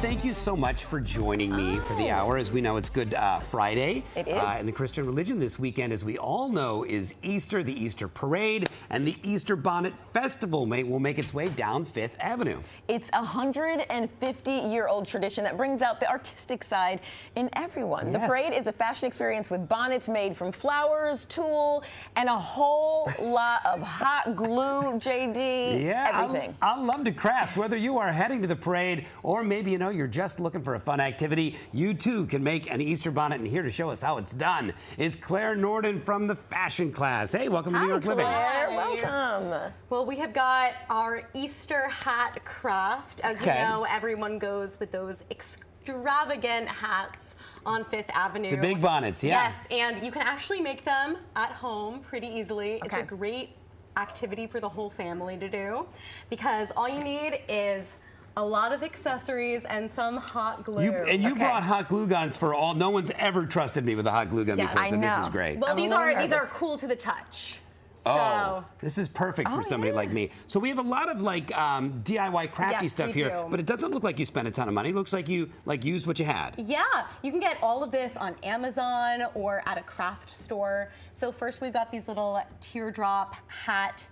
thank you so much for joining me for the hour. As we know, it's Good Friday. It is. In the Christian religion this weekend, as we all know, is Easter, the Easter Parade, and the Easter Bonnet Festival will make its way down Fifth Avenue. It's a 150-year-old tradition that brings out the artistic side in everyone. Yes. The parade is a fashion experience with bonnets made from flowers, tulle, and a whole lot of hot glue, JD, everything. I love to craft. Whether you are heading to the parade or maybe, you know, you're just looking for a fun activity, you too can make an Easter bonnet. And here to show us how it's done is Claire Norden from the fashion class. Hey, welcome to New York Living. Claire, welcome. Well, we have got our Easter hat craft. As you know, everyone goes with those extravagant hats on Fifth Avenue. The big bonnets, yeah. Yes, and you can actually make them at home pretty easily. It's a great activity for the whole family to do because all you need is a lot of accessories and some hot glue. You brought hot glue guns for all. No one's ever trusted me with a hot glue gun before, so this is great. Well, these are cool to the touch. So. This is perfect for somebody like me. So we have a lot of like DIY crafty stuff here, but it doesn't look like you spent a ton of money. It looks like you used what you had. Yeah, you can get all of this on Amazon or at a craft store. So first we've got these little teardrop hat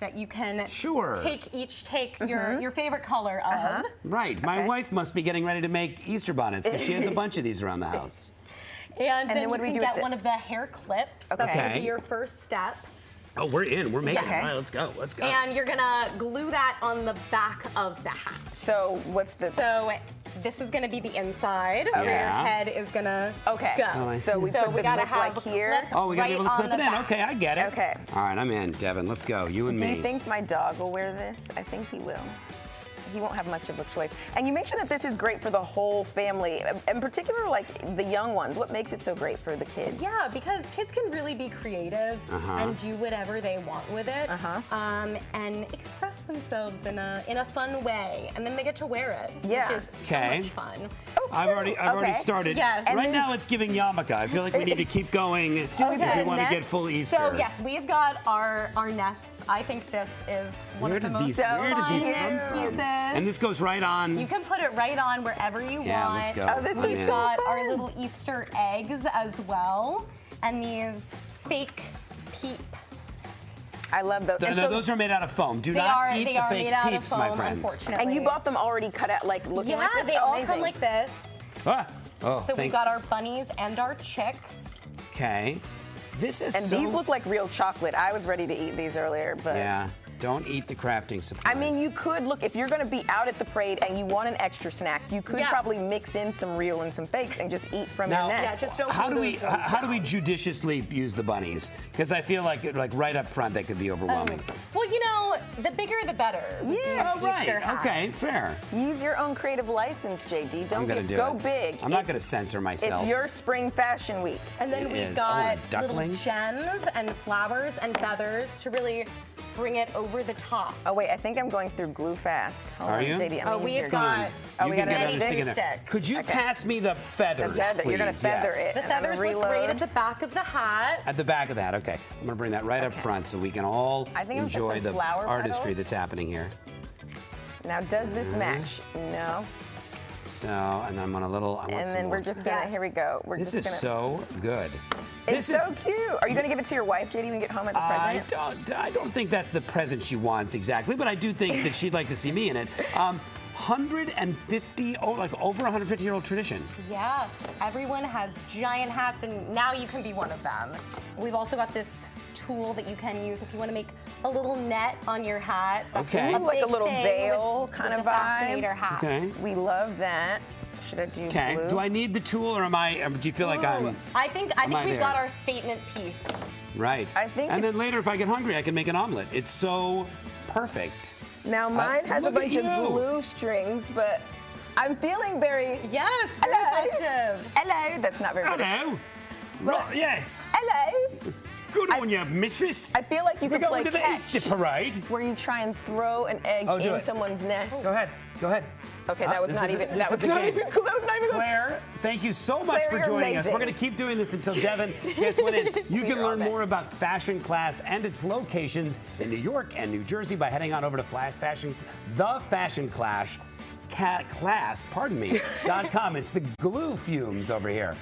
that you can take your favorite color of. Right. My wife must be getting ready to make Easter bonnets because she has a bunch of these around the house. And then what you can get one of the hair clips. That's going to be your first step. Oh, we're in. We're making it. All right, let's go. Let's go. And you're going to glue that on the back of the hat. So what's the... So this is going to be the inside. Your head is going to go. So we got to have here. Oh, we got to be able to clip it in. Back. Okay, I get it. Okay. All right, I'm in. Devin, let's go. You and me. Do you think my dog will wear this? I think he will. He won't have much of a choice. And you mentioned that this is great for the whole family, in particular, like the young ones. What makes it so great for the kids? Yeah, because kids can really be creative and do whatever they want with it, and express themselves in a fun way, and then they get to wear it, which is so much fun. Oh, I've already started. Yes. Right now it's giving yarmulke. I feel like we need to keep going if we want to get full Easter. So yes, we've got our nests. I think this is one of the most fun pieces. And this goes right on. You can put it right on wherever you want. Let's go. We've got our little Easter eggs as well, and these fake peep. I love those. No, those are made out of foam. Do not eat the fake peeps, my friends. Unfortunately. And you bought them already cut out, like looking like this? Yeah, they all come like this. So we've got our bunnies and our chicks. Okay. This is And these look like real chocolate. I was ready to eat these earlier, but... Yeah. Don't eat the crafting supplies. I mean, you could look, if you're going to be out at the parade and you want an extra snack, you could probably mix in some real and some fakes and just eat from your nest. Yeah, just don't how do we judiciously use the bunnies? Because I feel like right up front that could be overwhelming. Well, you know, the bigger the better. Yeah. Oh, right. Okay, fair. Use your own creative license, JD. Don't go big. I'm not going to censor myself. It's your spring fashion week. And then we've got little gems and flowers and feathers to really bring it over the top. Oh wait, I think I'm going through glue fast. Hold on, you? JD, we've got. We got many sticks. Could you pass me the feathers, please? You're gonna feather it. The feathers look great at the back of the hat. At the back of that, okay. I'm gonna bring that right up front so we can all enjoy the artistry that's happening here. Now, does this match? No. So, and then I'm on a little. And then we're just gonna. Here we go. This is so good. It's so cute. Are you gonna give it to your wife, JD, when you get home as a present? I don't think that's the present she wants exactly, but I do think that she'd like to see me in it. 150, like over 150-year-old tradition. Yeah, everyone has giant hats, and now you can be one of them. We've also got this tool that you can use if you want to make a little net on your hat. Okay. Like a little veil kind of vibe. Fascinator hat. Okay. We love that. Should I do blue? Do I need the tool, or do you feel like I'm? I think we've got our statement piece. Right. And then later, if I get hungry, I can make an omelet. It's so perfect. Now mine has a bunch of glue strings, but I'm feeling very very festive. Hello. That's not very good. Hello. Yes. Hello. It's good on you, mistress. I feel like you could play to the Easter parade, where you try and throw an egg in someone's nest. Go ahead. Go ahead. Okay, that was not even close. Claire, thank you so much for joining us. We're going to keep doing this until Devin gets one in. You can learn more about Fashion Class and its locations in New York and New Jersey by heading on over to The Fashion Clash class, pardon me, .com. It's the glue fumes over here.